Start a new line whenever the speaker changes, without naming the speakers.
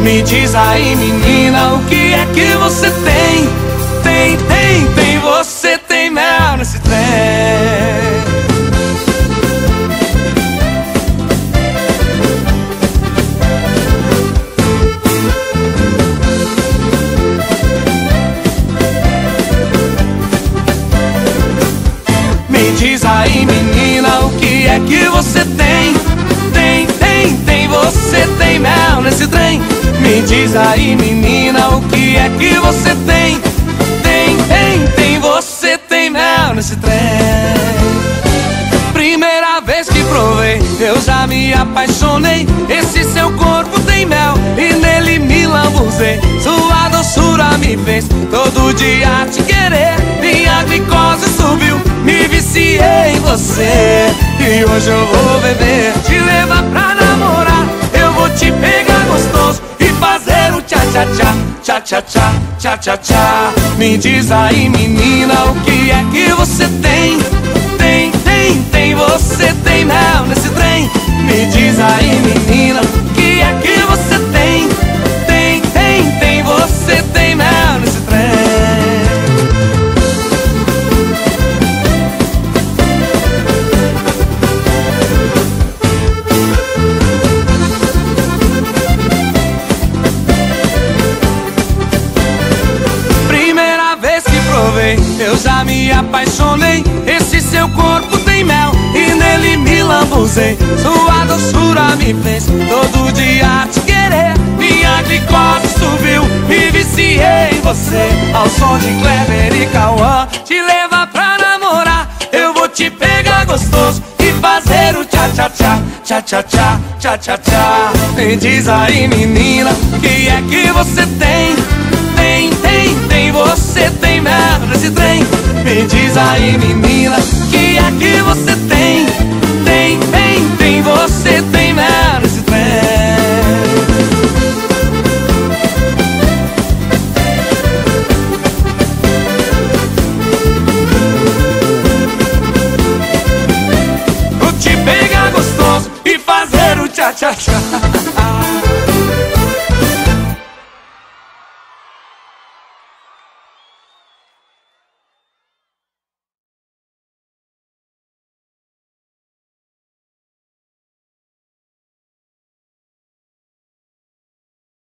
Me diz aí, menina, o que é que você tem? Tem, você tem mel nesse trem. Me diz aí, menina, o que é que você tem? Tem, você tem mel nesse trem. Me diz aí, menina, o que é que você tem? Tem, você tem mel nesse trem. Primeira vez que provei, eu já me apaixonei. Esse seu corpo tem mel e nele me lambuzei. Sua doçura me fez todo dia te querer. Minha glicose subiu, me viciei em você. E hoje eu vou beber, te levar pra namorar. Eu vou te pegar gostoso e fazer o tchá-tchá-tchá, tchá-tchá-tchá, tchá-tchá-tchá. Me diz aí, menina, o que é que você tem? Tem, você tem mel nesse trem. Me diz aí, menina, o que é que você tem? Tem, você tem mel nesse trem. Primeira vez que provei, eu já me apaixonei. Esse seu corpo tem mel e nele me lambuzei. Sua doçura me fez todo dia te querer. Minha glicose subiu, me viciei em você. Ao som de Kleber e Cauã, te levar pra namorar. Eu vou te pegar gostoso e fazer o tchá-tchá-tchá, tchá-tchá-tchá, tchá-tchá-tchá. Me diz aí, menina, o que é que você tem? Tem, você tem mel nesse trem. Me diz aí, menina, o que é que você tem? Tem, você tem mel.